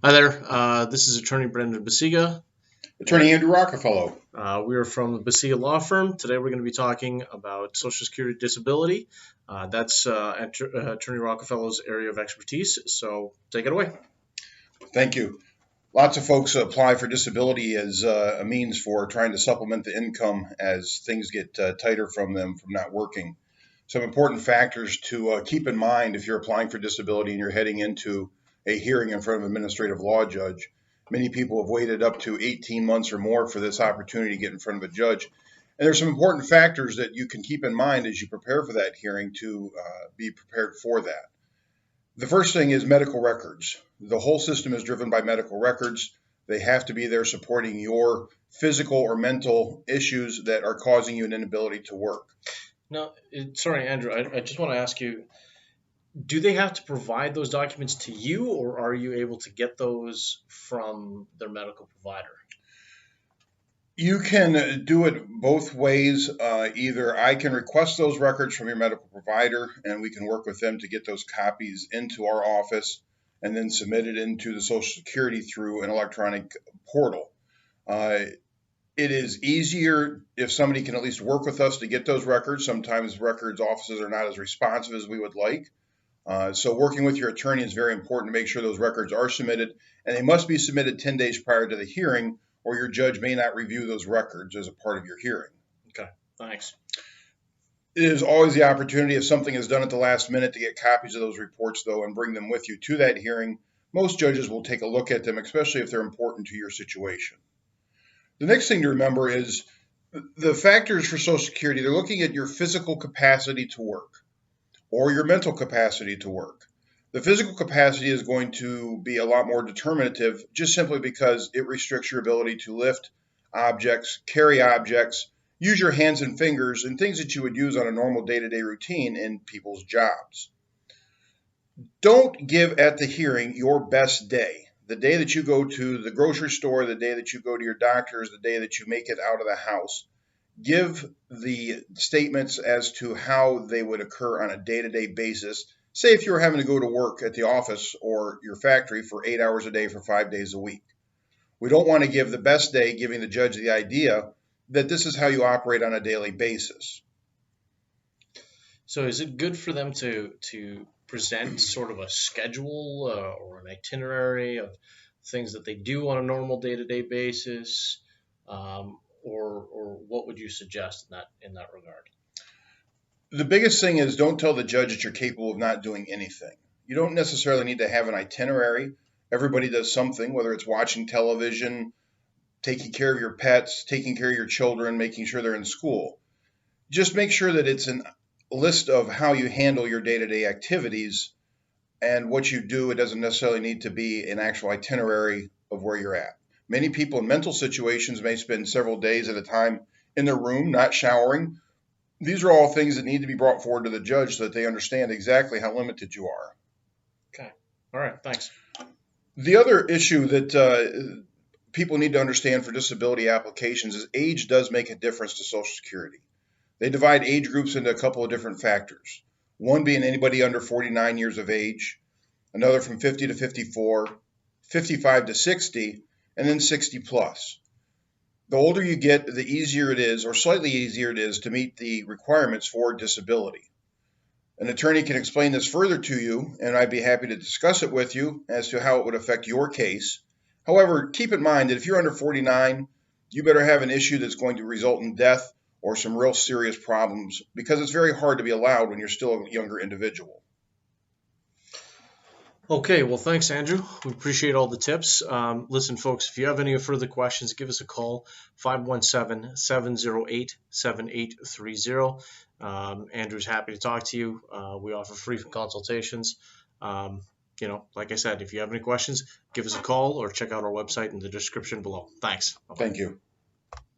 Hi there. This is Attorney Brendan Basiga. Attorney Andrew Rockefeller. We are from the Basiga Law Firm. Today we're going to be talking about Social Security disability. That's Attorney Rockefeller's area of expertise. So take it away. Thank you. Lots of folks apply for disability as a means for trying to supplement the income as things get tighter from them from not working. Some important factors to keep in mind if you're applying for disability and you're heading into a hearing in front of an administrative law judge. Many people have waited up to 18 months or more for this opportunity to get in front of a judge. And there's some important factors that you can keep in mind as you prepare for that hearing to be prepared for that. The first thing is medical records. The whole system is driven by medical records. They have to be there supporting your physical or mental issues that are causing you an inability to work. Now, sorry, Andrew, I just want to ask you, do they have to provide those documents to you, or are you able to get those from their medical provider? You can do it both ways. Either I can request those records from your medical provider, and we can work with them to get those copies into our office and then submit it into the Social Security through an electronic portal. Uh, it is easier if somebody can at least work with us to get those records. Sometimes records offices are not as responsive as we would like. So working with your attorney is very important to make sure those records are submitted, and they must be submitted 10 days prior to the hearing, or your judge may not review those records as a part of your hearing. Okay, thanks. It is always the opportunity, if something is done at the last minute, to get copies of those reports, though, and bring them with you to that hearing. Most judges will take a look at them, especially if they're important to your situation. The next thing to remember is the factors for Social Security. They're looking at your physical capacity to work or your mental capacity to work. The physical capacity is going to be a lot more determinative just simply because it restricts your ability to lift objects, carry objects, use your hands and fingers, and things that you would use on a normal day-to-day routine in people's jobs. Don't give at the hearing your best day. The day that you go to the grocery store, the day that you go to your doctor's, the day that you make it out of the house. Give the statements as to how they would occur on a day-to-day basis. Say if you were having to go to work at the office or your factory for 8 hours a day for 5 days a week. We don't want to give the best day, giving the judge the idea that this is how you operate on a daily basis. So is it good for them to present sort of a schedule or an itinerary of things that they do on a normal day-to-day basis, or what would you suggest in that regard? The biggest thing is don't tell the judge that you're capable of not doing anything. You don't necessarily need to have an itinerary. Everybody does something, whether it's watching television, taking care of your pets, taking care of your children, making sure they're in school. Just make sure that it's a list of how you handle your day-to-day activities and what you do. It doesn't necessarily need to be an actual itinerary of where you're at. Many people in mental situations may spend several days at a time in their room, not showering. These are all things that need to be brought forward to the judge so that they understand exactly how limited you are. Okay. All right. Thanks. The other issue that people need to understand for disability applications is age does make a difference to Social Security. They divide age groups into a couple of different factors. One being anybody under 49 years of age, another from 50 to 54, 55 to 60, and then 60 plus. The older you get, the easier it is, or slightly easier it is, to meet the requirements for disability. An attorney can explain this further to you, and I'd be happy to discuss it with you as to how it would affect your case. However, keep in mind that if you're under 49, you better have an issue that's going to result in death or some real serious problems, because it's very hard to be allowed when you're still a younger individual. Okay, well, thanks, Andrew. We appreciate all the tips. Listen, folks, if you have any further questions, give us a call, 517-708-7830. Andrew's happy to talk to you. We offer free consultations. Like I said, if you have any questions, give us a call or check out our website in the description below. Thanks. Bye-bye. Thank you.